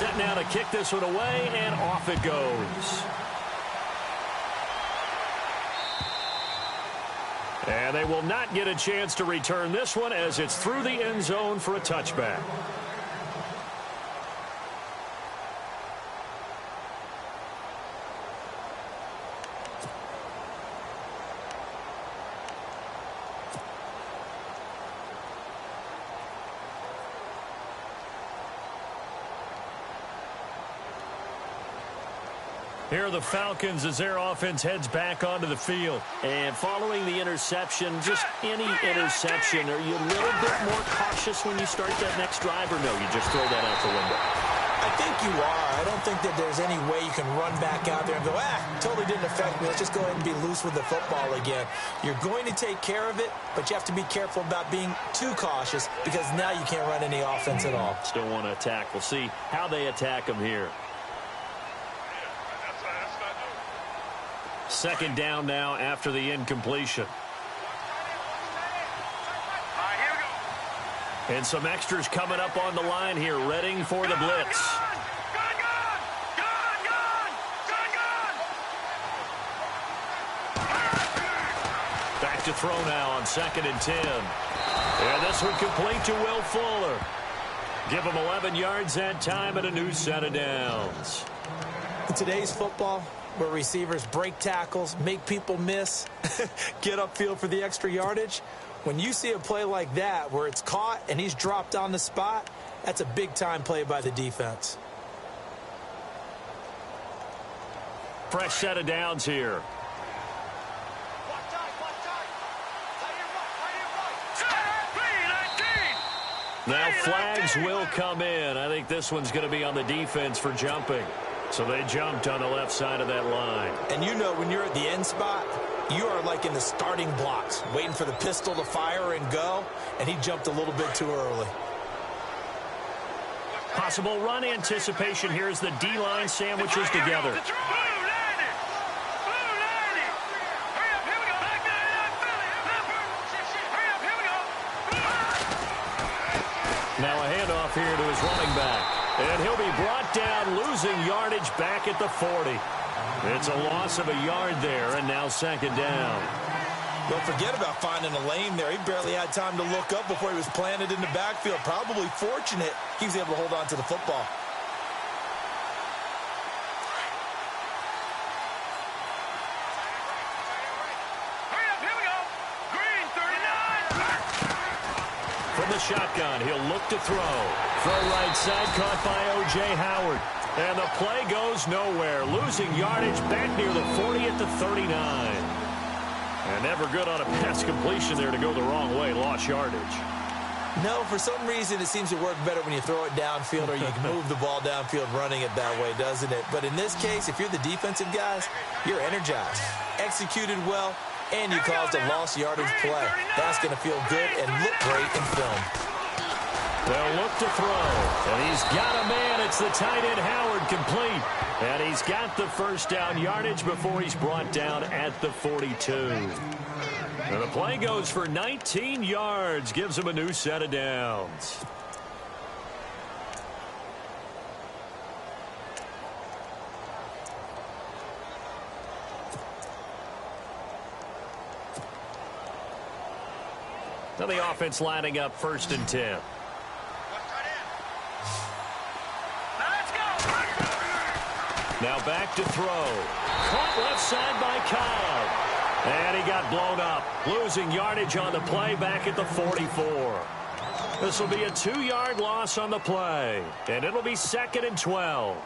set now to kick this one away, and off it goes. And they will not get a chance to return this one as it's through the end zone for a touchback. Here are the Falcons as their offense heads back onto the field. And following the interception, just any interception, are you a little bit more cautious when you start that next drive, or no, you just throw that out the window? I think you are. I don't think that there's any way you can run back out there and go, totally didn't affect me. Let's just go ahead and be loose with the football again. You're going to take care of it, but you have to be careful about being too cautious because now you can't run any offense at all. Still want to attack. We'll see how they attack them here. Second down now after the incompletion. And some extras coming up on the line here, readying for the blitz. Back to throw now on 2nd and 10. And this one complete to Will Fuller. Give him 11 yards that time and a new set of downs. In today's football, where receivers break tackles, make people miss, get upfield for the extra yardage, when you see a play like that where it's caught and he's dropped on the spot, that's a big-time play by the defense. Fresh set of downs here. Now flags will come in. I think this one's going to be on the defense for jumping. So they jumped on the left side of that line. And you know when you're at the end spot, you are like in the starting blocks, waiting for the pistol to fire and go, and he jumped a little bit too early. Possible run anticipation here as the D-line sandwiches together. Now a handoff here to his running back. And he'll be brought down, losing yardage back at the 40. It's a loss of a yard there, and now 2nd down. Don't forget about finding a lane there. He barely had time to look up before he was planted in the backfield. Probably fortunate he was able to hold on to the football. From the shotgun, he'll look to throw. Throw right side, caught by O.J. Howard. And the play goes nowhere. Losing yardage back near the 40 at the 39. And never good on a pass completion there to go the wrong way. Lost yardage. No, for some reason it seems to work better when you throw it downfield or you can move the ball downfield running it that way, doesn't it? But in this case, if you're the defensive guys, you're energized, executed well, and you caused a lost yardage play. That's going to feel good and look great in film. They'll look to throw. And he's got a man. It's the tight end Howard complete. And he's got the first down yardage before he's brought down at the 42. And the play goes for 19 yards. Gives him a new set of downs. Now the offense lining up 1st and 10. Now back to throw. Caught left side by Cobb. And he got blown up. Losing yardage on the play back at the 44. This will be a 2-yard loss on the play. And it'll be 2nd and 12.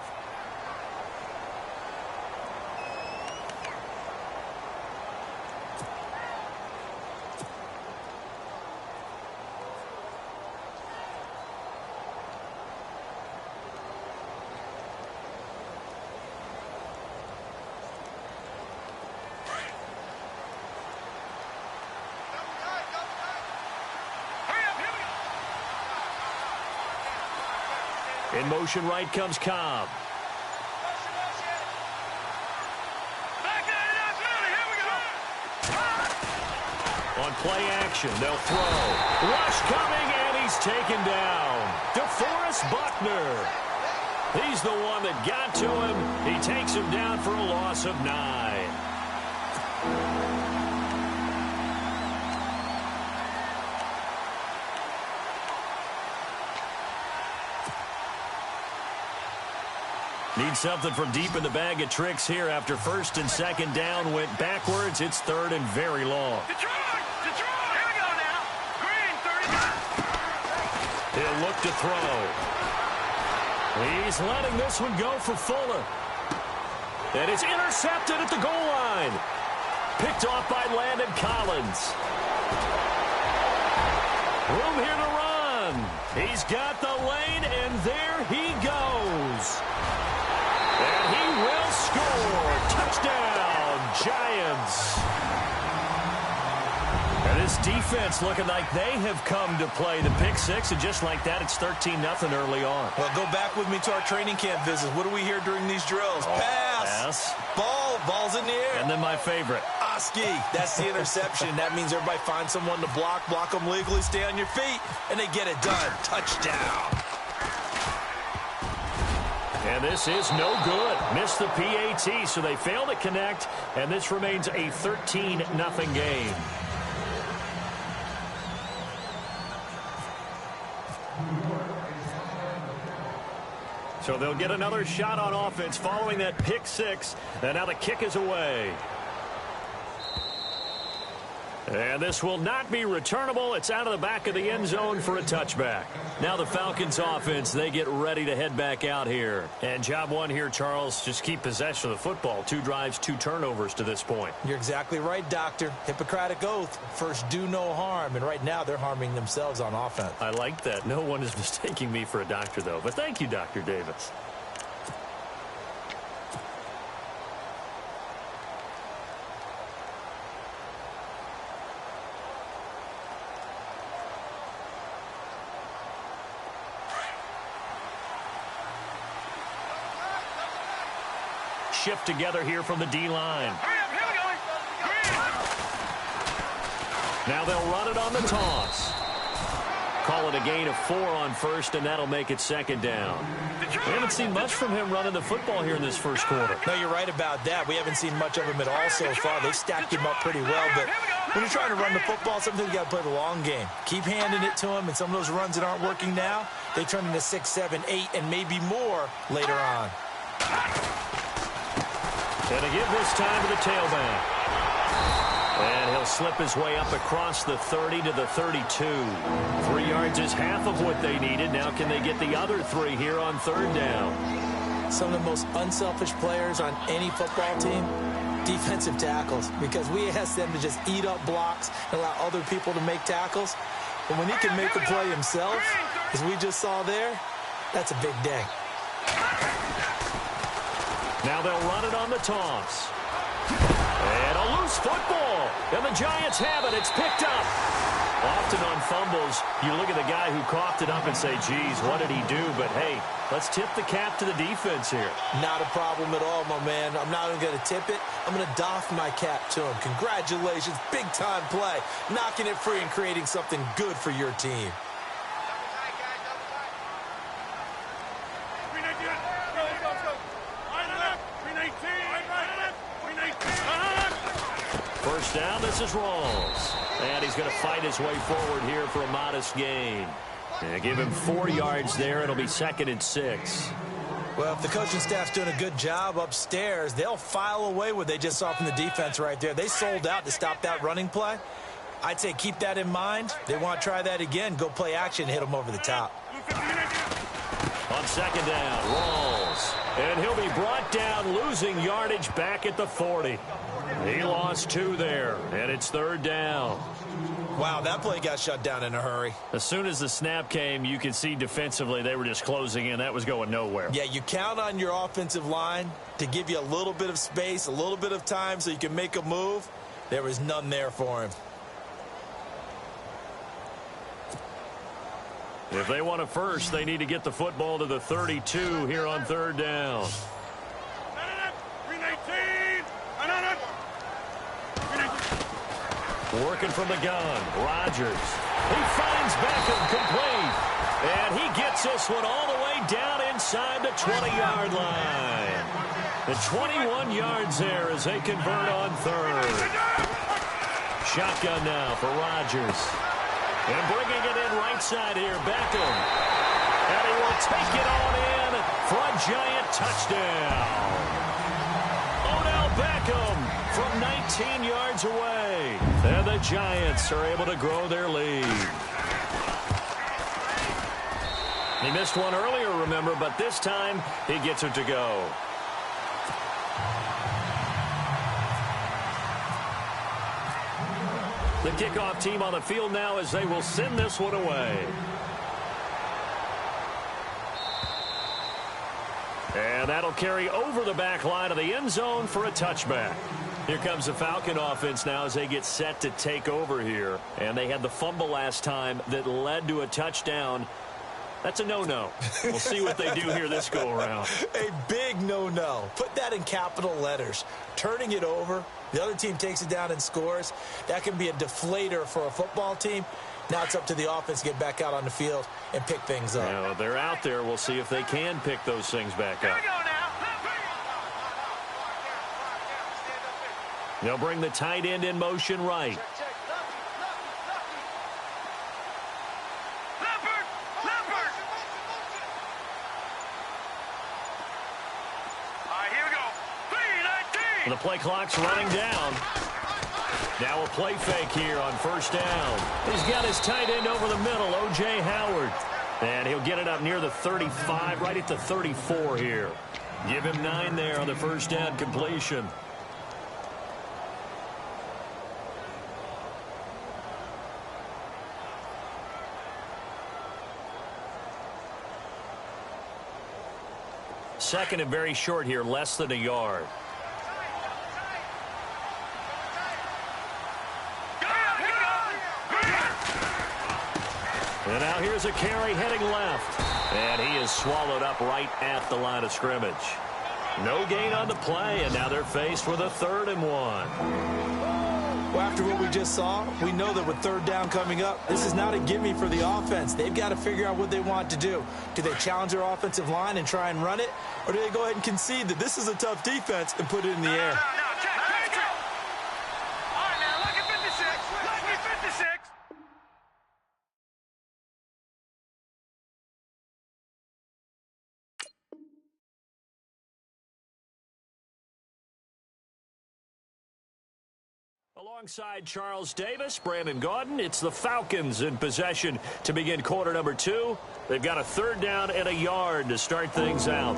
In motion right comes Cobb. On play action, they'll throw. Rush coming, and he's taken down. DeForest Buckner. He's the one that got to him. He takes him down for a loss of 9. Need something from deep in the bag of tricks here after first and second down went backwards. It's third and very long. Detroit! Here we go now. Green, 30. He'll look to throw. He's letting this one go for Fuller. And it's intercepted at the goal line. Picked off by Landon Collins. Room here to run. He's got the lane, and there he goes. And he will score. Touchdown, Giants. And this defense looking like they have come to play the pick six, and just like that, it's 13-0 early on. Well, go back with me to our training camp visits. What do we hear during these drills? Pass. Ball's in the air. And then my favorite. Oski. That's the interception. That means everybody finds someone to block them legally, stay on your feet, and they get it done. Touchdown. And this is no good. Missed the PAT, so they fail to connect, and this remains a 13-0 game. So they'll get another shot on offense following that pick six, and now the kick is away. And this will not be returnable. It's out of the back of the end zone for a touchback. Now the Falcons offense, they get ready to head back out here. And job one here, Charles, just keep possession of the football. 2 drives, 2 turnovers to this point. You're exactly right, Doctor. Hippocratic oath. First, do no harm. And right now, they're harming themselves on offense. I like that. No one is mistaking me for a doctor, though. But thank you, Dr. Davis. Shift together here from the D-line. Now they'll run it on the toss. Call it a gain of 4 on first, and that'll make it second down. We haven't seen much from him running the football here in this first quarter. No, you're right about that. We haven't seen much of him at all so far. They've stacked him up pretty well, but when you're trying to run the football, sometimes you got to play the long game. Keep handing it to him, and some of those runs that aren't working now, they turn into 6, 7, 8, and maybe more later on. And to give this time to the tailback. And he'll slip his way up across the 30 to the 32. 3 yards is half of what they needed. Now can they get the other 3 here on third down? Some of the most unselfish players on any football team, defensive tackles, because we ask them to just eat up blocks and allow other people to make tackles. But when he can make a play himself, as we just saw there, that's a big day. Now they'll run it on the toss. And a loose football. And the Giants have it. It's picked up. Often on fumbles, you look at the guy who coughed it up and say, geez, what did he do? But, hey, let's tip the cap to the defense here. Not a problem at all, my man. I'm not even going to tip it. I'm going to doff my cap to him. Congratulations. Big-time play. Knocking it free and creating something good for your team. First down, this is Rawls. And he's going to fight his way forward here for a modest gain. And give him 4 yards there. It'll be 2nd and 6. Well, if the coaching staff's doing a good job upstairs, they'll file away what they just saw from the defense right there. They sold out to stop that running play. I'd say keep that in mind. They want to try that again. Go play action, hit them over the top. On second down, Rawls. And he'll be brought down, losing yardage back at the 40. He lost 2 there, and it's third down. Wow, that play got shut down in a hurry. As soon as the snap came, you could see defensively they were just closing in. That was going nowhere. Yeah, you count on your offensive line to give you a little bit of space, a little bit of time so you can make a move. There was none there for him. If they want a first, they need to get the football to the 32 here on third down. Working from the gun, Rodgers. He finds Beckham complete. And he gets this one all the way down inside the 20-yard line. The 21 yards there as they convert on third. Shotgun now for Rodgers. And bringing it in right side here, Beckham. And he will take it on in for a giant touchdown. Odell Beckham from 19 yards away. And the Giants are able to grow their lead. He missed one earlier, remember, but this time he gets it to go. The kickoff team on the field now as they will send this one away. And that'll carry over the back line of the end zone for a touchback. Here comes the Falcon offense now as they get set to take over here. And they had the fumble last time that led to a touchdown. That's a no-no. We'll see what they do here this go-around. A big no-no. Put that in capital letters. Turning it over, the other team takes it down and scores. That can be a deflator for a football team. Now it's up to the offense to get back out on the field and pick things up. Now, they're out there. We'll see if they can pick those things back up. They'll bring the tight end in motion right. And the play clock's running down. Now a play fake here on first down. He's got his tight end over the middle, O.J. Howard. And he'll get it up near the 35, right at the 34 here. Give him 9 there on the first down completion. Second and very short here, less than a yard. And now here's a carry heading left. And he is swallowed up right at the line of scrimmage. No gain on the play, and now they're faced with a 3rd and 1. Well, after what we just saw, we know that with third down coming up, this is not a gimme for the offense. They've got to figure out what they want to do. Do they challenge their offensive line and try and run it? Or do they go ahead and concede that this is a tough defense and put it in the air? Alongside Charles Davis, Brandon Gaudin, it's the Falcons in possession to begin quarter number 2. They've got a 3rd down and a yard to start things out.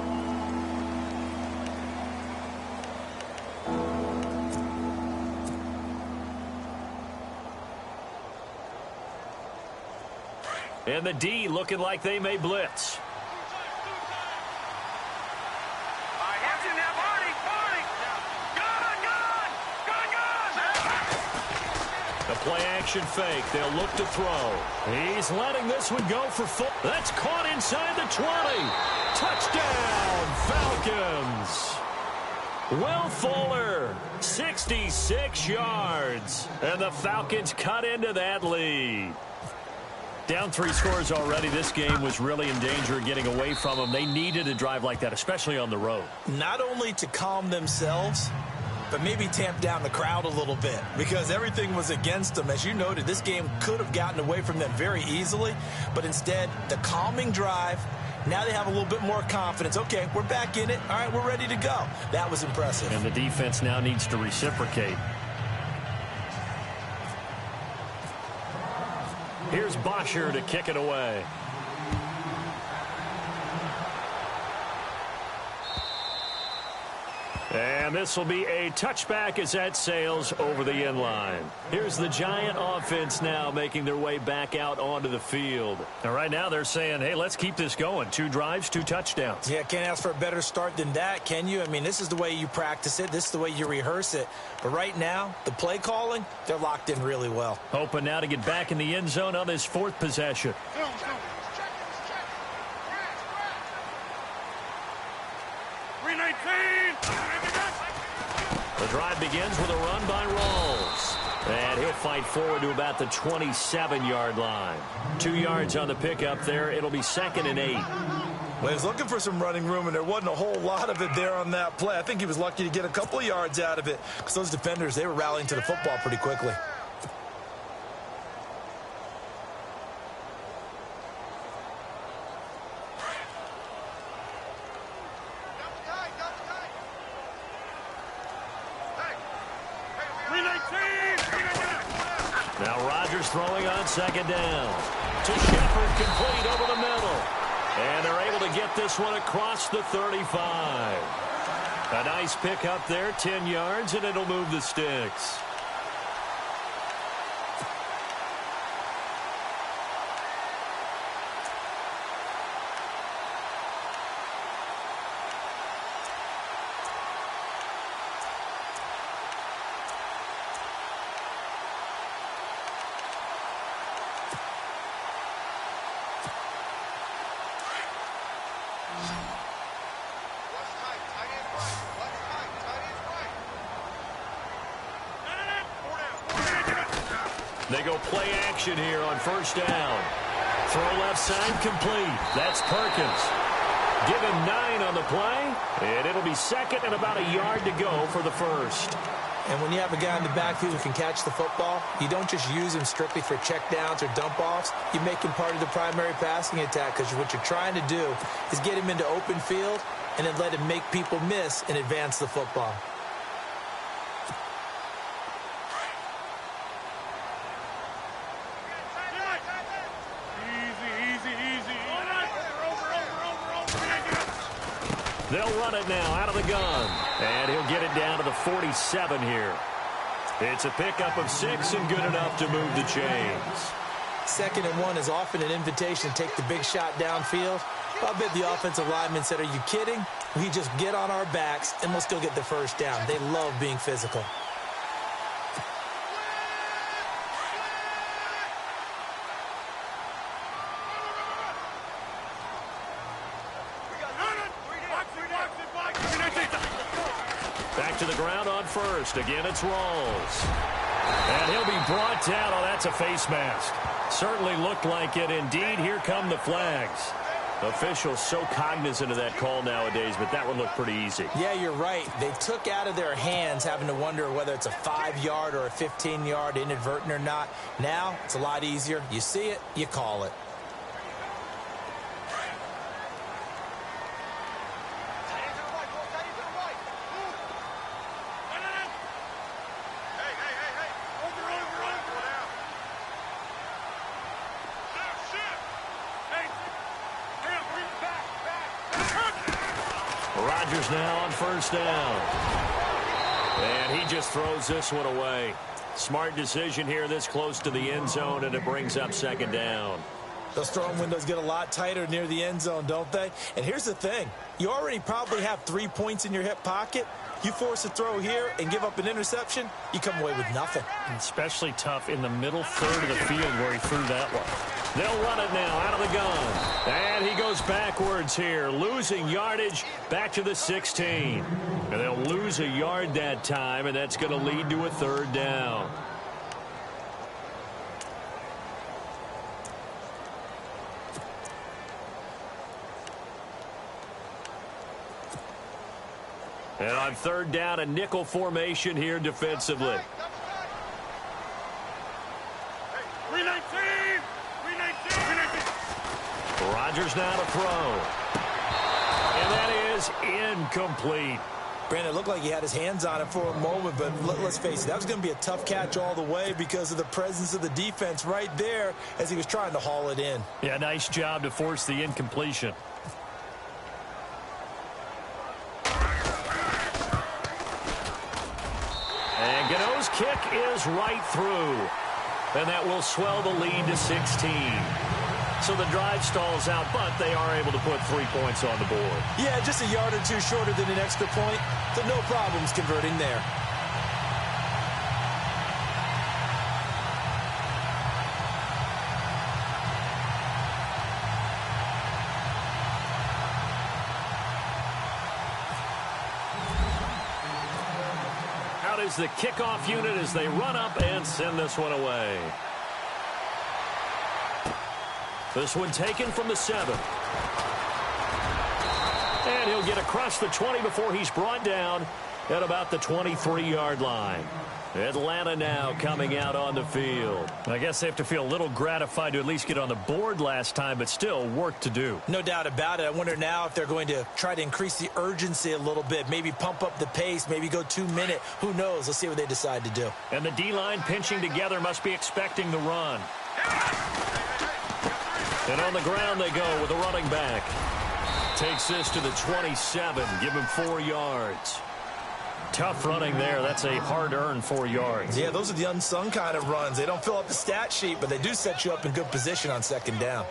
And the D looking like they may blitz. Play action fake. They'll look to throw. He's letting this one go for full. That's caught inside the 20. Touchdown, Falcons. Will Fuller, 66 yards. And the Falcons cut into that lead. Down 3 scores already. This game was really in danger of getting away from them. They needed a drive like that, especially on the road. Not only to calm themselves, but maybe tamp down the crowd a little bit because everything was against them. As you noted, this game could have gotten away from them very easily, but instead, the calming drive, now they have a little bit more confidence. Okay, we're back in it. All right, we're ready to go. That was impressive. And the defense now needs to reciprocate. Here's Bosher to kick it away. And this will be a touchback as that sails over the end line. Here's the Giant offense now making their way back out onto the field. And right now they're saying, hey, let's keep this going. 2 drives, 2 touchdowns. Yeah, can't ask for a better start than that, can you? I mean, this is the way you practice it. This is the way you rehearse it. But right now, the play calling, they're locked in really well. Hoping now to get back in the end zone on this 4th possession. The drive begins with a run by Rawls. And he'll fight forward to about the 27-yard line. 2 yards on the pickup there. It'll be 2nd and 8. Well, he was looking for some running room, and there wasn't a whole lot of it there on that play. I think he was lucky to get a couple of yards out of it because those defenders, they were rallying to the football pretty quickly. Now Rodgers throwing on second down. To Shepard, complete over the middle. And they're able to get this one across the 35. A nice pick up there, 10 yards, and it'll move the sticks. They go play action here on first down. Throw left side complete. That's Perkins. Give him 9 on the play, and it'll be second and about a yard to go for the first. And when you have a guy in the backfield who can catch the football, you don't just use him strictly for checkdowns or dump-offs. You make him part of the primary passing attack because what you're trying to do is get him into open field and then let him make people miss and advance the football. They'll run it now out of the gun. And he'll get it down to the 47 here. It's a pickup of 6 and good enough to move the chains. 2nd and 1 is often an invitation to take the big shot downfield. I bet the offensive lineman said, "Are you kidding? We just get on our backs and we'll still get the first down." They love being physical. Back to the ground on first. Again, it's Rawls. And he'll be brought down. Oh, that's a face mask. Certainly looked like it. Indeed, here come the flags. Officials so cognizant of that call nowadays, but that would look pretty easy. Yeah, you're right. They took out of their hands having to wonder whether it's a 5-yard or a 15-yard inadvertent or not. Now, it's a lot easier. You see it, you call it. Rodgers now on first down. And he just throws this one away. Smart decision here this close to the end zone, and it brings up second down. Those throwing windows get a lot tighter near the end zone, don't they? And here's the thing. You already probably have 3 points in your hip pocket. You force a throw here and give up an interception, you come away with nothing. Especially tough in the middle third of the field where he threw that one. They'll run it now out of the gun. And he goes backwards here, losing yardage back to the 16. And they'll lose a yard that time, and that's going to lead to a third down. And on third down, a nickel formation here defensively. Rodgers now to throw. And that is incomplete. Brandon, it looked like he had his hands on it for a moment, but let's face it, that was going to be a tough catch all the way because of the presence of the defense right there as he was trying to haul it in. Yeah, nice job to force the incompletion. And Gano's kick is right through. And that will swell the lead to 16. So the drive stalls out, but they are able to put 3 points on the board. Yeah, just a yard or two shorter than an extra point, so no problems converting there. Out is the kickoff unit as they run up and send this one away. This one taken from the 7. And he'll get across the 20 before he's brought down at about the 23-yard line. Atlanta now coming out on the field. I guess they have to feel a little gratified to at least get on the board last time, but still work to do. No doubt about it. I wonder now if they're going to try to increase the urgency a little bit, maybe pump up the pace, maybe go 2 minute. Who knows? Let's see what they decide to do. And the D-line pinching together must be expecting the run. And on the ground they go with a running back. Takes this to the 27. Give him 4 yards. Tough running there. That's a hard-earned 4 yards. Yeah, those are the unsung kind of runs. They don't fill up the stat sheet, but they do set you up in good position on second down.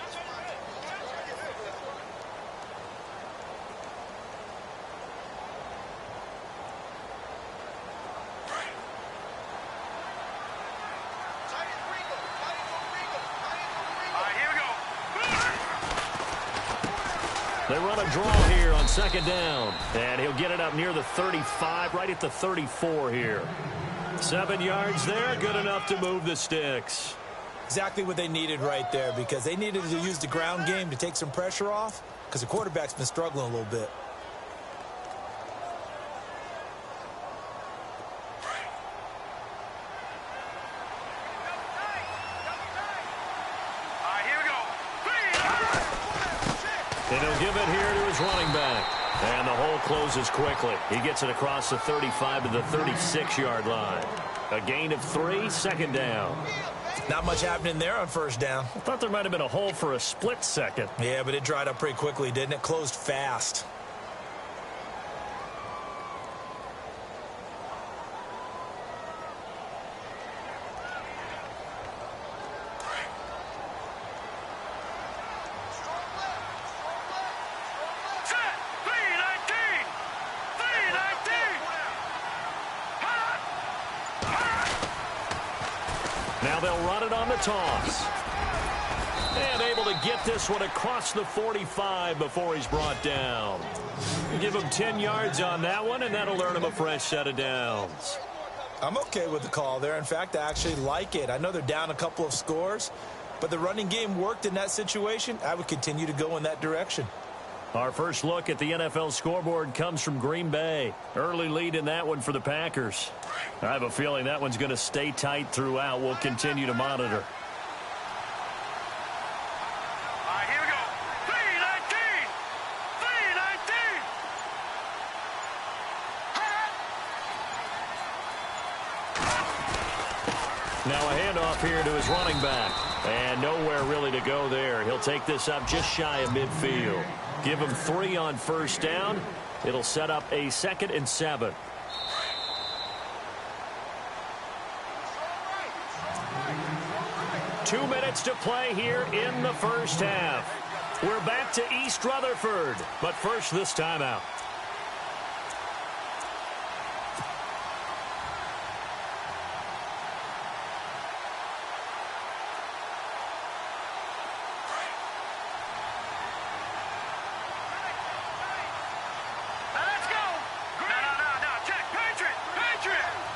They run a draw here on second down. And he'll get it up near the 35, right at the 34 here. 7 yards there, good enough to move the sticks. Exactly what they needed right there, because they needed to use the ground game to take some pressure off, because the quarterback's been struggling a little bit. And he'll give it here to his running back. And the hole closes quickly. He gets it across the 35 to the 36-yard line. A gain of 3, second down. Not much happening there on first down. I thought there might have been a hole for a split second. Yeah, but it dried up pretty quickly, didn't it? Closed fast. Now they'll run it on the toss. And able to get this one across the 45 before he's brought down. Give him 10 yards on that one, and that'll earn him a fresh set of downs. I'm okay with the call there. In fact, I actually like it. I know they're down a couple of scores, but the running game worked in that situation. I would continue to go in that direction. Our first look at the NFL scoreboard comes from Green Bay. Early lead in that one for the Packers. I have a feeling that one's going to stay tight throughout. We'll continue to monitor. Here we go. 319. 319. Now a handoff here to his running back. And nowhere really to go there. He'll take this up just shy of midfield. Give him 3 on first down. It'll set up a 2nd and 7. Two minutes to play here in the first half. We're back to East Rutherford, but first this timeout.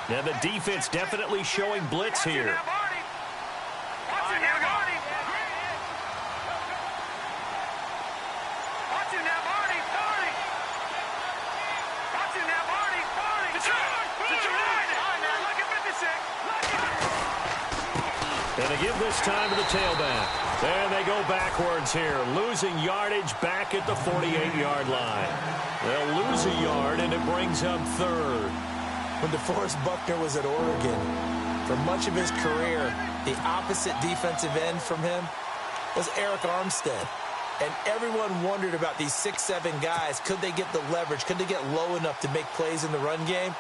Now the defense definitely showing blitz here. And they give this time to the tailback. And they go backwards here, losing yardage back at the 48-yard line. They'll lose a yard, and it brings up 3rd. When DeForest Buckner was at Oregon, for much of his career, the opposite defensive end from him was Eric Armstead. And everyone wondered about these 6'7" guys. Could they get the leverage? Could they get low enough to make plays in the run game?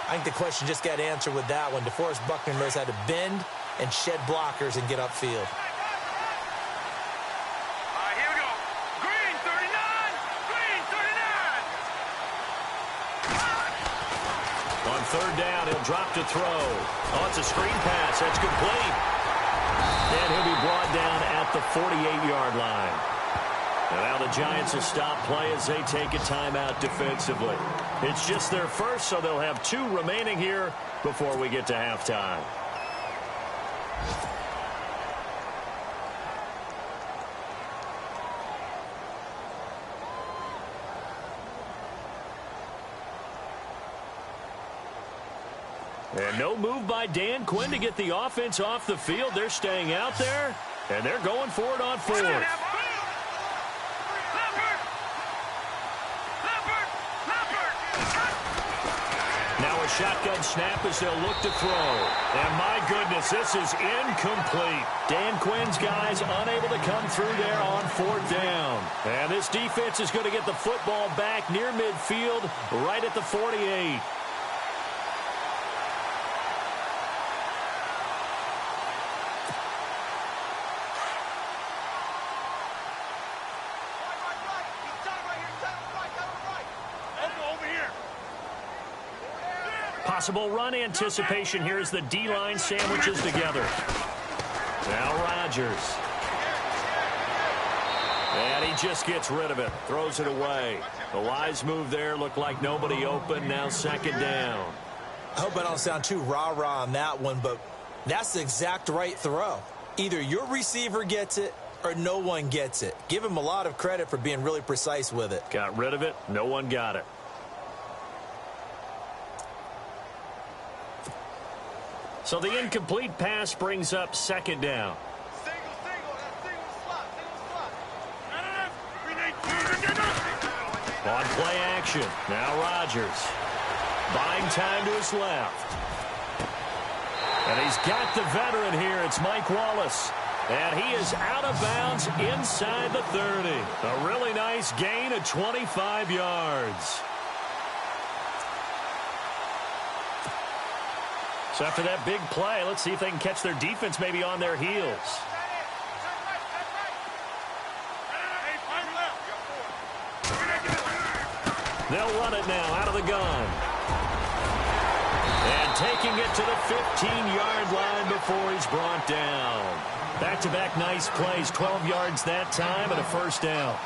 I think the question just got answered with that one. DeForest Buckner knows how to bend and shed blockers and get upfield. Here we go. Green 39. Green 39. On third down, he'll drop to throw. Oh, it's a screen pass. That's complete. And he'll be brought down at the 48-yard line. And now the Giants will stop play as they take a timeout defensively. It's just their first, so they'll have 2 remaining here before we get to halftime. And no move by Dan Quinn to get the offense off the field. They're staying out there, and they're going for it on fourth. Now a shotgun snap as they'll look to throw. And my goodness, this is incomplete. Dan Quinn's guys unable to come through there on fourth down. And this defense is going to get the football back near midfield, right at the 48. Possible run anticipation here as the D-line sandwiches together. Now Rodgers. And he just gets rid of it. Throws it away. The wise move there. Looked like nobody open. Now second down. I hope I don't sound too rah-rah on that one, but that's the exact right throw. Either your receiver gets it or no one gets it. Give him a lot of credit for being really precise with it. Got rid of it. No one got it. So the incomplete pass brings up second down. On play action. Now Rodgers. Buying time to his left. And he's got the veteran here. It's Mike Wallace. And he is out of bounds inside the 30. A really nice gain of 25 yards. So after that big play, let's see if they can catch their defense maybe on their heels. They'll run it now out of the gun. And taking it to the 15-yard line before he's brought down. Back-to-back nice plays, 12 yards that time and a first down.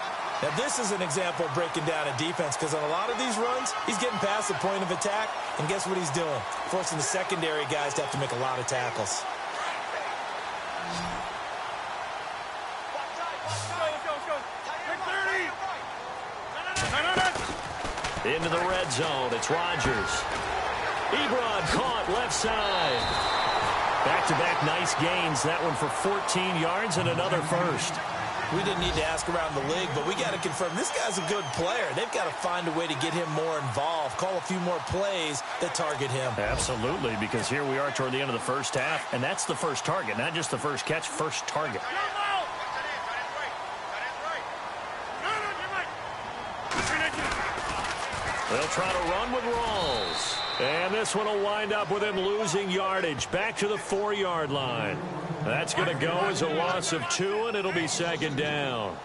Now, this is an example of breaking down a defense because on a lot of these runs, he's getting past the point of attack, and guess what he's doing? Forcing the secondary guys to have to make a lot of tackles. Into the red zone, it's Rodgers. Ebron caught left side. Back-to-back nice gains, that one for 14 yards and another first. We didn't need to ask around the league, but we got to confirm this guy's a good player. They've got to find a way to get him more involved, call a few more plays that target him. Absolutely, because here we are toward the end of the first half, and that's the first target, not just the first catch, first target. They'll try to run with Rawls. And this one will wind up with him losing yardage back to the 4-yard line. That's going to go as a loss of 2, and it'll be second down.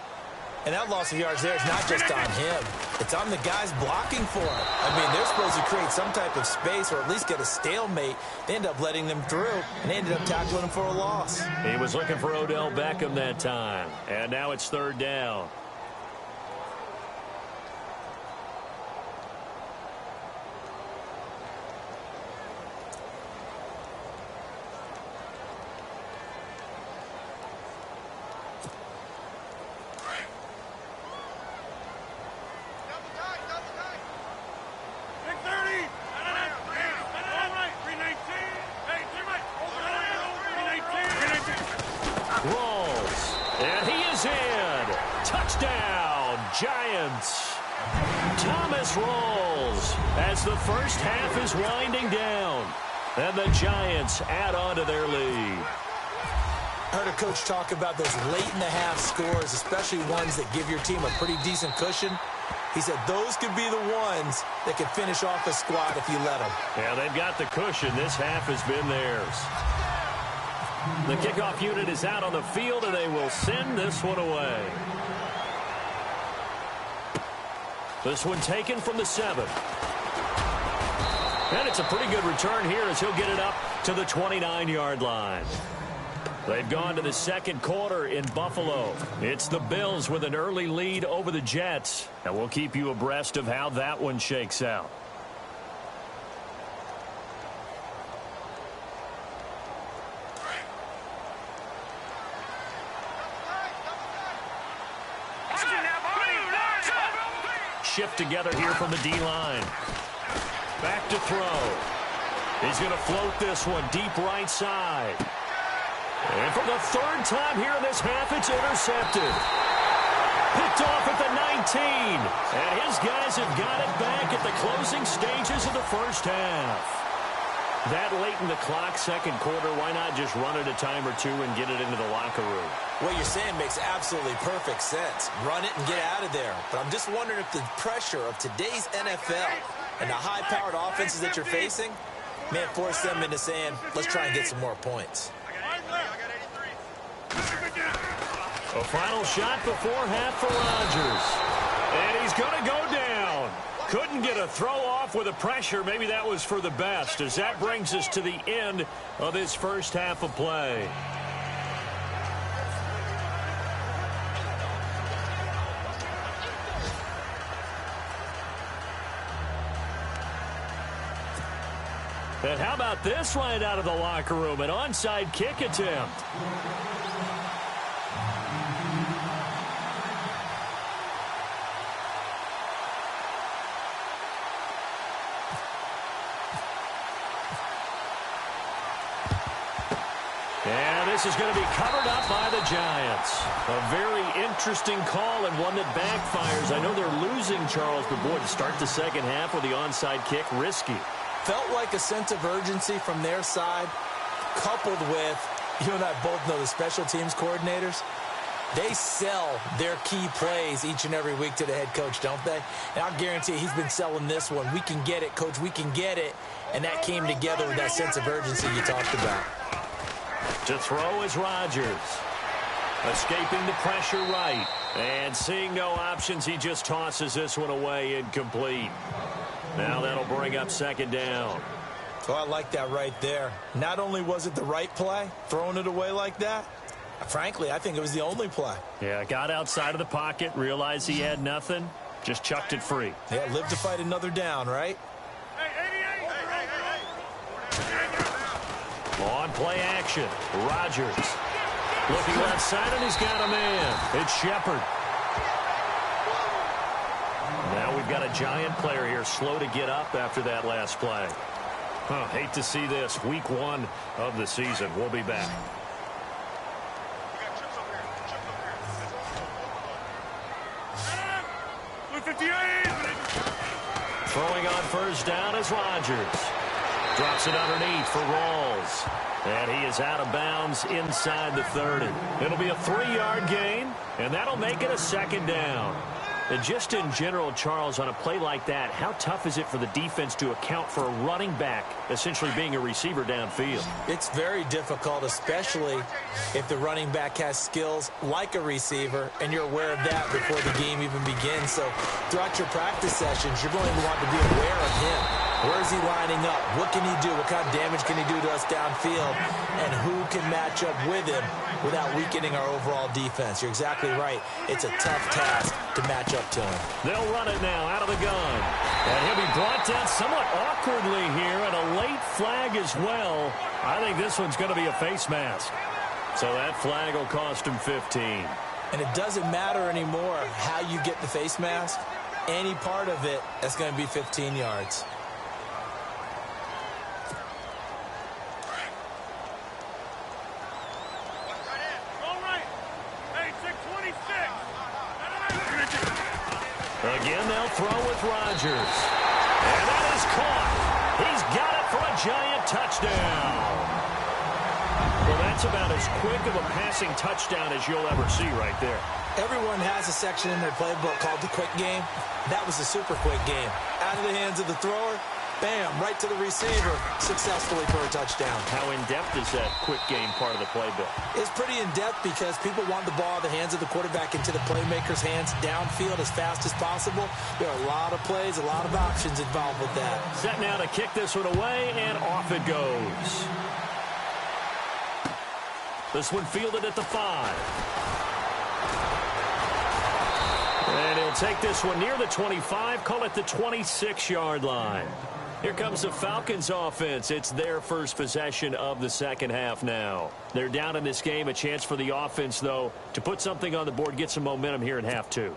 And that loss of yards there is not just on him. It's on the guys blocking for him. I mean, they're supposed to create some type of space or at least get a stalemate. They end up letting them through, and they ended up tackling him for a loss. He was looking for Odell Beckham that time. And now it's third down. Giants. Thomas rolls as the first half is winding down. And the Giants add on to their lead. I heard a coach talk about those late-in-the-half scores, especially ones that give your team a pretty decent cushion. He said those could be the ones that could finish off a squad if you let them. Yeah, they've got the cushion. This half has been theirs. The kickoff unit is out on the field, and they will send this one away. This one taken from the 7. And it's a pretty good return here as he'll get it up to the 29-yard line. They've gone to the second quarter in Buffalo. It's the Bills with an early lead over the Jets. And we'll keep you abreast of how that one shakes out. Shift together here from the D-line. Back to throw. He's going to float this one deep right side. And for the third time here in this half, it's intercepted. Picked off at the 19. And his guys have got it back at the closing stages of the first half. That late in the clock, second quarter, why not just run it a time or two and get it into the locker room? What you're saying makes absolutely perfect sense. Run it and get out of there. But I'm just wondering if the pressure of today's NFL and the high-powered offenses that you're facing may force them into saying, let's try and get some more points. A final shot before half for Rodgers. And he's going to go down. Couldn't get a throw off with the pressure. Maybe that was for the best, as that brings us to the end of this first half of play. And how about this right out of the locker room? An onside kick attempt. And this is going to be covered up by the Giants. A very interesting call and one that backfires. I know they're losing, Charles, but boy, to start the second half with the onside kick, risky. Felt like a sense of urgency from their side, coupled with, you and I both know the special teams coordinators. They sell their key plays each and every week to the head coach, don't they? And I'll guarantee he's been selling this one. We can get it, coach, we can get it. And that came together with that sense of urgency you talked about. To throw is Rodgers. Escaping the pressure right. And seeing no options, he just tosses this one away incomplete. Now that'll bring up second down. Oh, I like that right there. Not only was it the right play, throwing it away like that, frankly, I think it was the only play. Yeah, got outside of the pocket, realized he had nothing, just chucked it free. Yeah, live to fight another down, right? On play action, Rodgers. Looking left side, and he's got a man. It's Shepard. Now we've got a Giant player here, slow to get up after that last play. Hate to see this. Week 1 of the season. We'll be back. Throwing on first down is Rodgers. Drops it underneath for Rawls. And he is out of bounds inside the 30. It'll be a 3-yard gain, and that'll make it a second down. And just in general, Charles, on a play like that, how tough is it for the defense to account for a running back essentially being a receiver downfield? It's very difficult, especially if the running back has skills like a receiver, and you're aware of that before the game even begins. So throughout your practice sessions, you're going to want to be aware of him. Where is he lining up? What can he do? What kind of damage can he do to us downfield? And who can match up with him without weakening our overall defense? You're exactly right. It's a tough task to match up to him. They'll run it now out of the gun. And he'll be brought down somewhat awkwardly here, and a late flag as well. I think this one's going to be a face mask. So that flag will cost him 15. And it doesn't matter anymore how you get the face mask. Any part of it, that's going to be 15 yards. Again, they'll throw with Rodgers. And that is caught. He's got it for a Giant touchdown. Well, that's about as quick of a passing touchdown as you'll ever see right there. Everyone has a section in their playbook called the quick game. That was a super quick game. Out of the hands of the thrower, bam, right to the receiver, successfully for a touchdown. How in-depth is that quick game part of the playbook? It's pretty in-depth because people want the ball in the hands of the quarterback into the playmaker's hands downfield as fast as possible. There are a lot of plays, a lot of options involved with that. Set now to kick this one away, and off it goes. This one fielded at the 5. And he'll take this one near the 25, call it the 26-yard line. Here comes the Falcons offense. It's their first possession of the second half now. They're down in this game. A chance for the offense, though, to put something on the board, get some momentum here in half 2.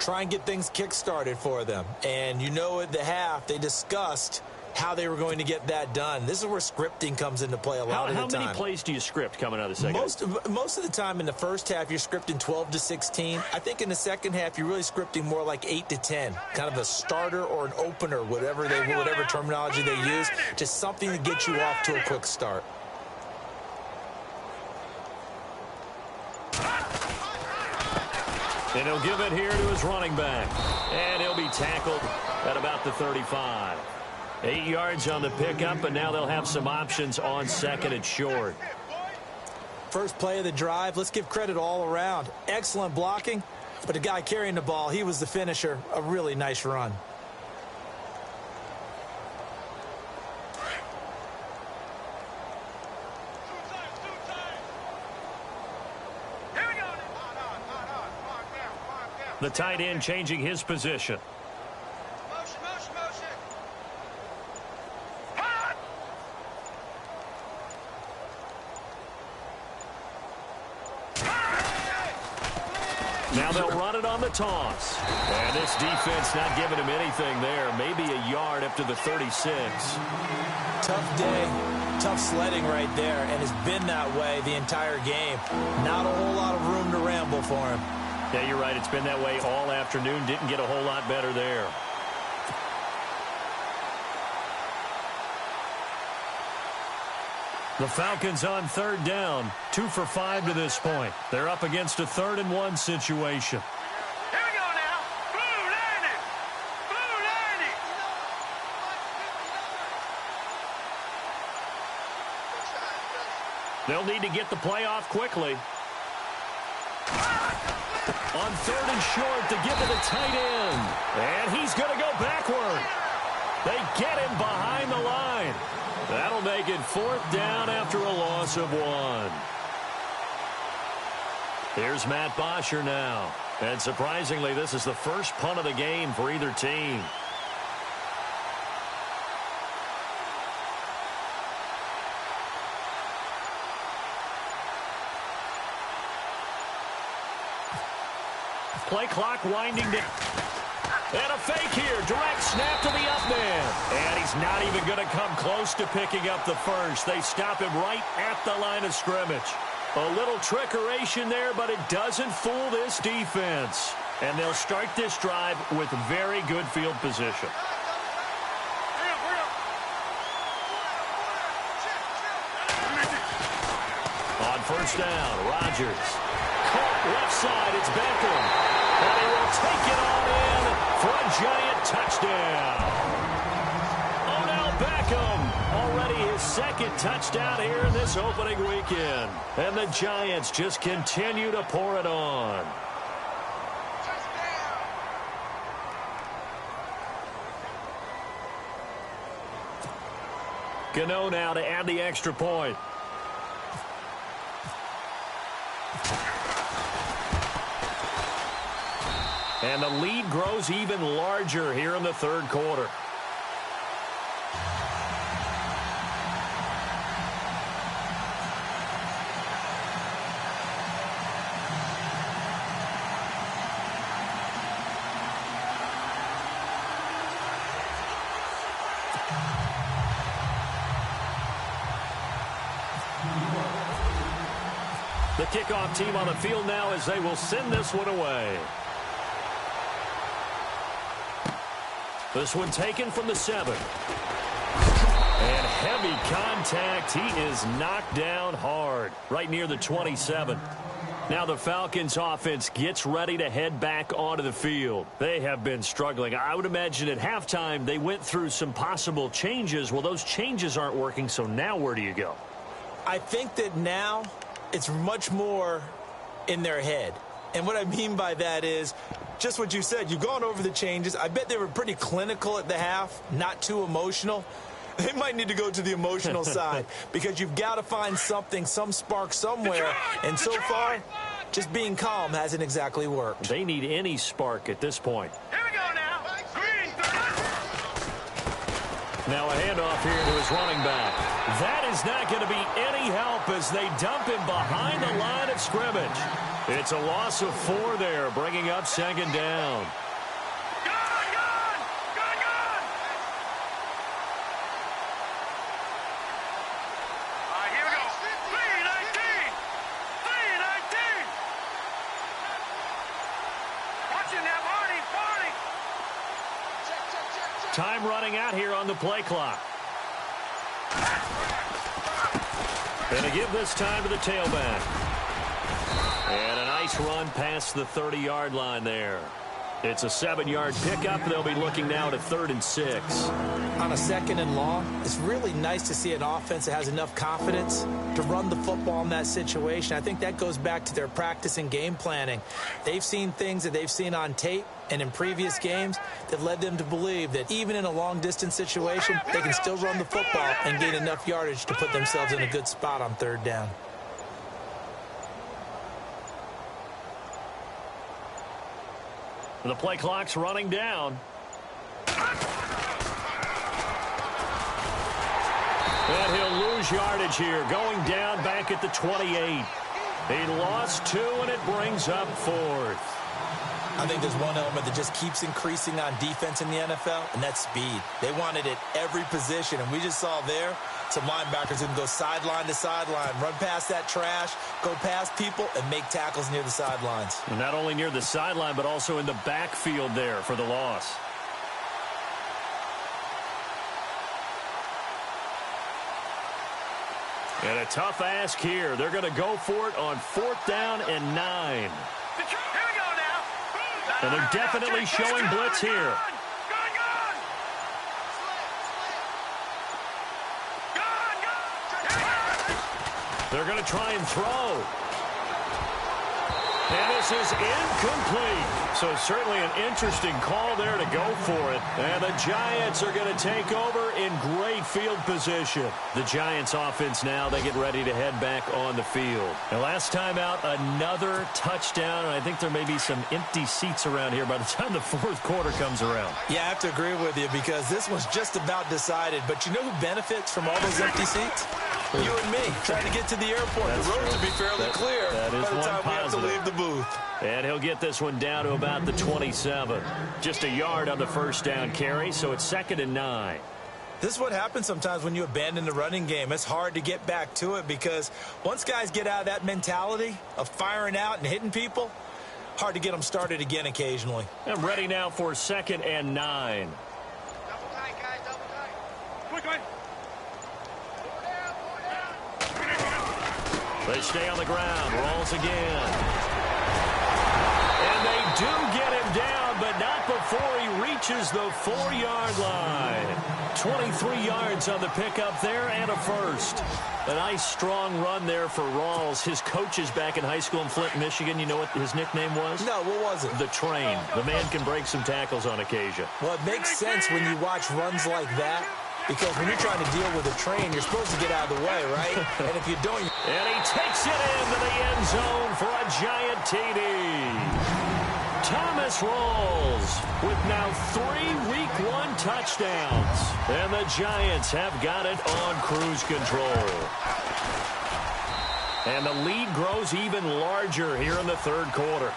try and get things kick-started for them. And you know at the half, they discussed how they were going to get that done. This is where scripting comes into play a lot of the time. How many plays do you script coming out of the second? Most of the time in the first half, you're scripting 12 to 16. I think in the second half, you're really scripting more like 8 to 10, kind of a starter or an opener, whatever terminology they use, just something to get you off to a quick start. And he'll give it here to his running back. And he'll be tackled at about the 35. 8 yards on the pickup, and now they'll have some options on second and short. First play of the drive, let's give credit all around. Excellent blocking, but the guy carrying the ball, he was the finisher. A really nice run. The tight end changing his position. Now they'll run it on the toss. And this defense not giving him anything there. Maybe a yard up to the 36. Tough day, tough sledding right there, and it's been that way the entire game. Not a whole lot of room to ramble for him. Yeah, you're right. It's been that way all afternoon. Didn't get a whole lot better there. The Falcons on third down. 2 for 5 to this point. They're up against a 3rd-and-1 situation. Here we go now. Blue landing. Blue landing. They'll need to get the play off quickly. On 3rd and short to give to the tight end. And he's going to go backward. They get him behind the line. That'll make it 4th down after a loss of 1. Here's Matt Bosher now. And surprisingly, this is the first punt of the game for either team. Play clock winding down. And a fake here. Direct snap to the up man. And he's not even going to come close to picking up the first. They stop him right at the line of scrimmage. A little trickeration there, but it doesn't fool this defense. And they'll start this drive with very good field position. On first down, Rodgers. Caught left side, it's Beckham. And he will take it on in for a giant touchdown. Odell Beckham, already his 2nd touchdown here in this opening weekend. And the Giants just continue to pour it on. Gano now to add the extra point. And the lead grows even larger here in the 3rd quarter. The kickoff team on the field now as they will send this one away. This one taken from the 7. And heavy contact. He is knocked down hard right near the 27. Now the Falcons offense gets ready to head back onto the field. They have been struggling. I would imagine at halftime they went through some possible changes. Well, those changes aren't working, so now where do you go? I think that now it's much more in their head. And what I mean by that is just what you said. You've gone over the changes. I bet they were pretty clinical at the half, not too emotional. They might need to go to the emotional side because you've got to find something, some spark somewhere. And so far, just being calm hasn't exactly worked. They need any spark at this point. Here we go now. Green 30. Now a handoff here to his running back. That is not going to be any help as they dump him behind the line of scrimmage. It's a loss of 4 there, bringing up second down. Time running out here on the play clock. Going to give this time to the tailback. And a nice run past the 30-yard line there. It's a 7-yard pickup. They'll be looking now at a 3rd and 6. On a 2nd and long, it's really nice to see an offense that has enough confidence to run the football in that situation. I think that goes back to their practice and game planning. They've seen things that they've seen on tape and in previous games that led them to believe that even in a long-distance situation, they can still run the football and gain enough yardage to put themselves in a good spot on 3rd down. The play clock's running down. And he'll lose yardage here, going down back at the 28. He lost 2, and it brings up 4th. I think there's one element that just keeps increasing on defense in the NFL, and that's speed. They want it at every position, and we just saw there some linebackers who can go sideline to sideline, run past that trash, go past people, and make tackles near the sidelines. And not only near the sideline, but also in the backfield there for the loss. And a tough ask here. They're going to go for it on 4th down and 9. And they're definitely showing blitz here. They're going to try and throw. And this is incomplete. So certainly an interesting call there to go for it. And the Giants are going to take over in great field position. The Giants offense now, they get ready to head back on the field. And last time out, another touchdown. And I think there may be some empty seats around here by the time the 4th quarter comes around. Yeah, I have to agree with you because this was just about decided. But you know who benefits from all those empty seats? You and me, trying to get to the airport. The roads will be fairly clear by the time we have to leave the booth. And he'll get this one down to about the 27. Just a yard on the 1st down carry, so it's 2nd and 9. This is what happens sometimes when you abandon the running game. It's hard to get back to it because once guys get out of that mentality of firing out and hitting people, hard to get them started again occasionally. I'm ready now for 2nd and 9. Double tight, guys, double tight. Quick. They stay on the ground. Rolls again. And they do get him down, but not before he reaches the 4-yard line. 23 yards on the pickup there and a 1st. A nice strong run there for Rawls. His coaches back in high school in Flint, Michigan, you know what his nickname was? No, what was it? The Train. The man can break some tackles on occasion. Well, it makes sense when you watch runs like that. Because when you're trying to deal with a train, you're supposed to get out of the way, right? And if you don't... And he takes it into the end zone for a giant TD. Thomas Rawls with now 3 Week 1 touchdowns. And the Giants have got it on cruise control. And the lead grows even larger here in the 3rd quarter.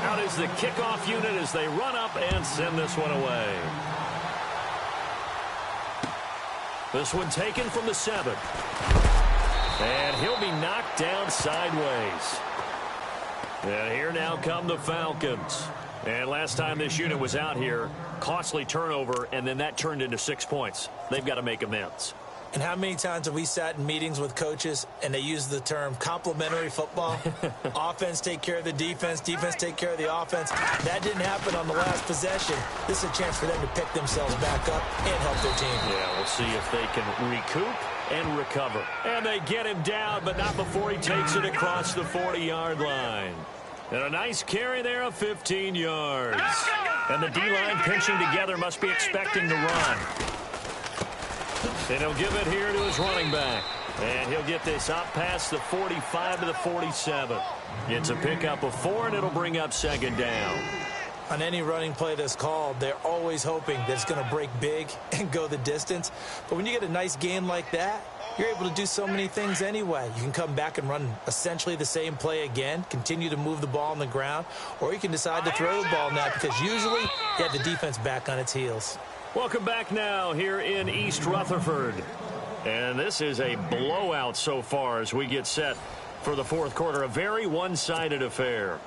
Out is the kickoff unit as they run up and send this one away. This one taken from the 7. And he'll be knocked down sideways. And here now come the Falcons. And last time this unit was out here, costly turnover, and then that turned into 6 points. They've got to make amends. And how many times have we sat in meetings with coaches and they use the term complementary football? Offense take care of the defense, defense take care of the offense. That didn't happen on the last possession. This is a chance for them to pick themselves back up and help their team. Yeah, we'll see if they can recoup and recover. And they get him down, but not before he takes it across the 40-yard line. And a nice carry there of 15 yards. And the D-line pinching together must be expecting the run. And he'll give it here to his running back. And he'll get this up past the 45 to the 47. It's a pickup of 4, and it'll bring up 2nd down. On any running play that's called, they're always hoping that it's going to break big and go the distance. But when you get a nice game like that, you're able to do so many things anyway. You can come back and run essentially the same play again, continue to move the ball on the ground, or you can decide to throw the ball now because usually you have the defense back on its heels. Welcome back now here in East Rutherford. And this is a blowout so far as we get set for the fourth quarter. A very one-sided affair.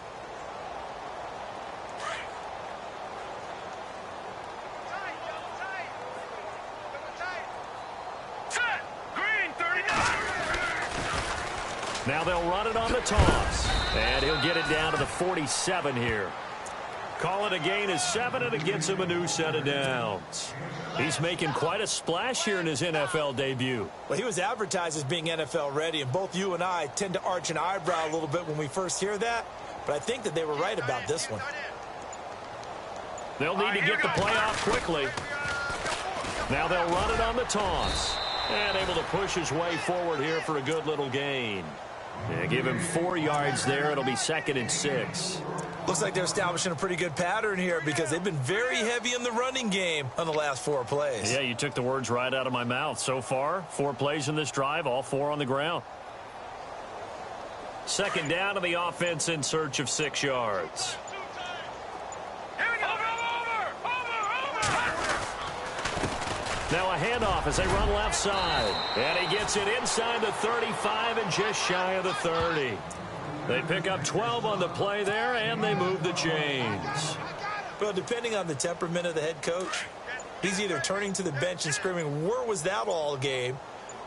Now they'll run it on the toss. And he'll get it down to the 47 here. Call it a gain of 7, and it gets him a new set of downs. He's making quite a splash here in his NFL debut. Well, he was advertised as being NFL ready, and both you and I tend to arch an eyebrow a little bit when we first hear that. But I think that they were right about this one. They'll need to get the play off quickly. Now they'll run it on the toss. And able to push his way forward here for a good little gain. Yeah, give him 4 yards there. It'll be 2nd and 6. Looks like they're establishing a pretty good pattern here because they've been very heavy in the running game on the last 4 plays. Yeah, you took the words right out of my mouth. So far, 4 plays in this drive, all 4 on the ground. 2nd down to the offense in search of 6 yards. Now a handoff as they run left side. And he gets it inside the 35 and just shy of the 30. They pick up 12 on the play there, and they move the chains. Well, depending on the temperament of the head coach, he's either turning to the bench and screaming, where was that all game?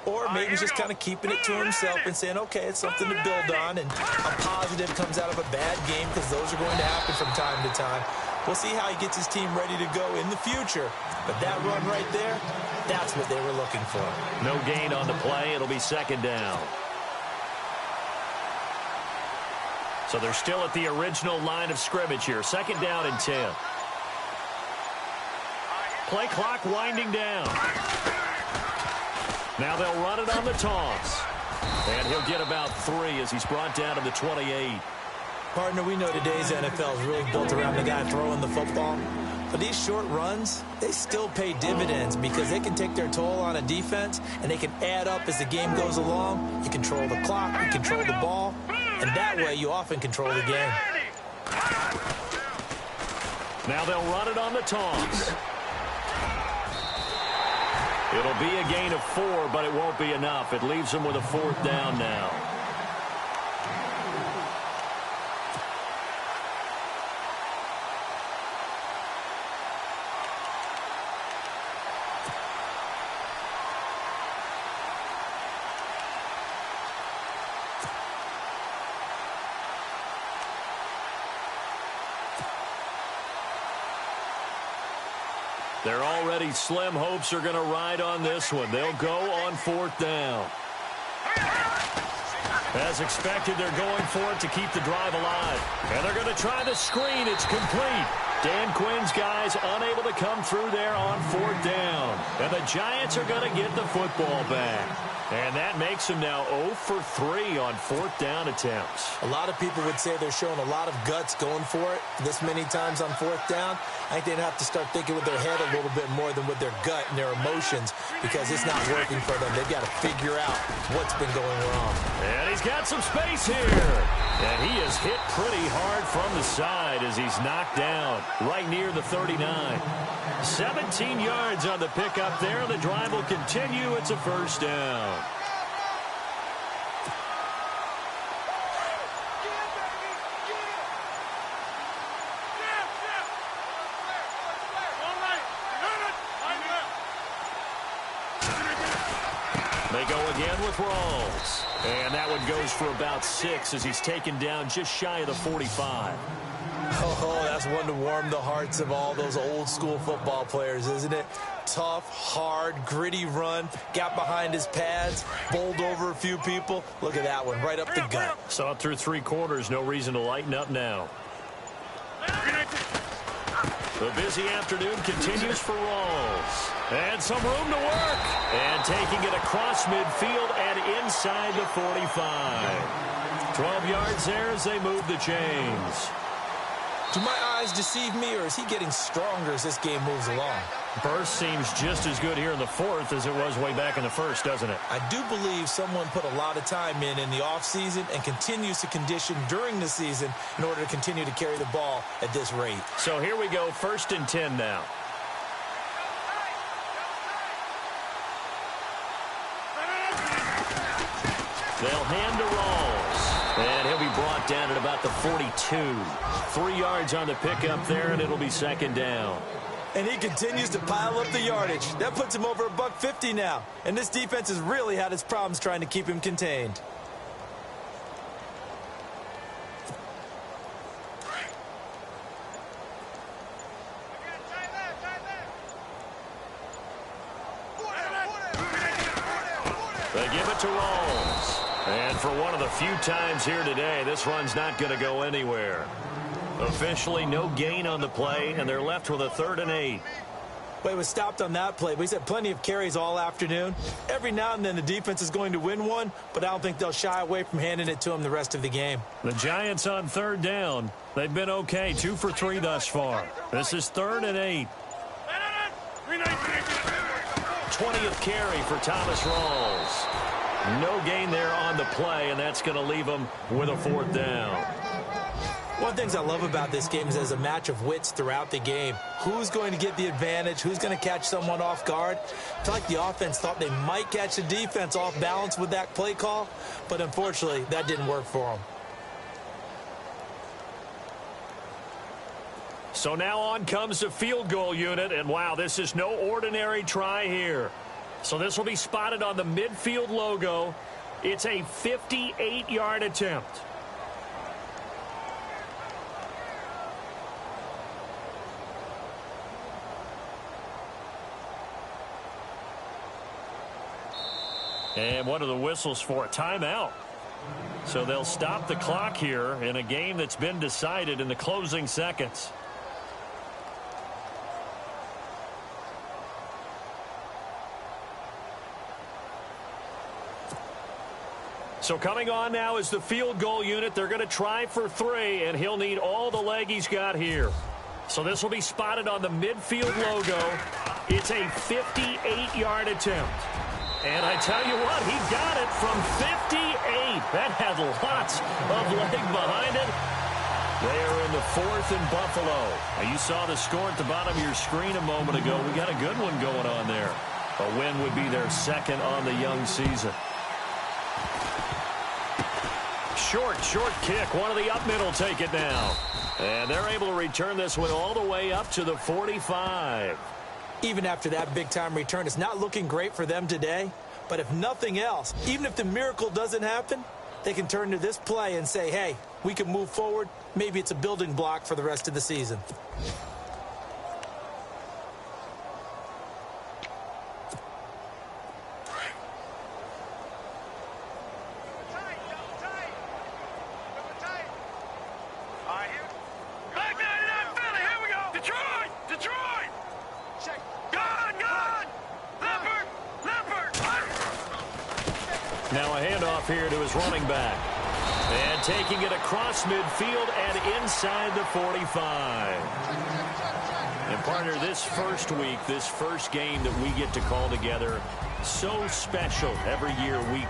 Or maybe he's just kind of keeping it to himself and saying, okay, it's something to build on, and a positive comes out of a bad game because those are going to happen from time to time. We'll see how he gets his team ready to go in the future. But that run right there, that's what they were looking for. No gain on the play. It'll be 2nd down. So they're still at the original line of scrimmage here. 2nd down and 10. Play clock winding down. Now they'll run it on the toss. And he'll get about 3 as he's brought down to the 28. Partner, we know today's NFL is really built around the guy throwing the football. But these short runs, they still pay dividends because they can take their toll on a defense, and they can add up as the game goes along. You control the clock, you control the ball, and that way you often control the game. Now they'll run it on the toss. It'll be a gain of 4, but it won't be enough. It leaves them with a 4th down now. Their already slim hopes are going to ride on this one. They'll go on 4th down. As expected, they're going for it to keep the drive alive. And they're going to try the screen. It's complete. Dan Quinn's guys unable to come through there on 4th down. And the Giants are going to get the football back. And that makes them now 0 for 3 on 4th down attempts. A lot of people would say they're showing a lot of guts going for it this many times on 4th down. I think they'd have to start thinking with their head a little bit more than with their gut and their emotions because it's not working for them. They've got to figure out what's been going wrong. And he's got some space here. And he is hit pretty hard from the side as he's knocked down right near the 39. 17 yards on the pickup there. The drive will continue. It's a 1st down. They go again with Rawls. And that one goes for about 6 as he's taken down just shy of the 45. Oh, that's one to warm the hearts of all those old school football players, isn't it? Tough, hard, gritty run, got behind his pads, bowled over a few people. Look at that one, right up the gut. Saw it through 3 quarters, no reason to lighten up now. The busy afternoon continues for Rawls. And some room to work. And taking it across midfield and inside the 45. 12 yards there as they move the chains. Do my eyes deceive me, or is he getting stronger as this game moves along? Burst seems just as good here in the fourth as it was way back in the first, doesn't it? I do believe someone put a lot of time in the offseason and continues to condition during the season in order to continue to carry the ball at this rate. So here we go, 1st and 10 now. They'll hand to Rawls. And he'll be brought down at about the 42. 3 yards on the pickup there, and it'll be 2nd down. And he continues to pile up the yardage. That puts him over $150 now. And this defense has really had its problems trying to keep him contained. They give it to Rawls. And for one of the few times here today, this run's not going to go anywhere. Officially, no gain on the play, and they're left with a 3rd and 8. Well, he was stopped on that play, but he's had plenty of carries all afternoon. Every now and then the defense is going to win one, but I don't think they'll shy away from handing it to him the rest of the game. The Giants on 3rd down. They've been okay, 2 for 3 thus far. This is 3rd and 8. 20th carry for Thomas Rawls. No gain there on the play, and that's going to leave him with a 4th down. One of the things I love about this game is there's a match of wits throughout the game. Who's going to get the advantage? Who's going to catch someone off guard? I feel like the offense thought they might catch the defense off balance with that play call, but unfortunately, that didn't work for them. So now on comes the field goal unit, and wow, this is no ordinary try here. So this will be spotted on the midfield logo. It's a 58-yard attempt. And what are the whistles for? A timeout. So they'll stop the clock here in a game that's been decided in the closing seconds. So coming on now is the field goal unit. They're going to try for 3, and he'll need all the leg he's got here. So this will be spotted on the midfield logo. It's a 58-yard attempt. And I tell you what, he got it from 58. That had lots of leg behind it. They are in the 4th in Buffalo. Now, you saw the score at the bottom of your screen a moment ago. We got a good one going on there. A win would be their 2nd on the young season. Short kick. One of the up middle take it now. And they're able to return this one all the way up to the 45. Even after that big-time return, it's not looking great for them today. But if nothing else, even if the miracle doesn't happen, they can turn to this play and say, hey, we can move forward. Maybe it's a building block for the rest of the season. Now a handoff here to his running back. And taking it across midfield and inside the 45. And partner, this first week, this first game that we get to call together, so special every year, week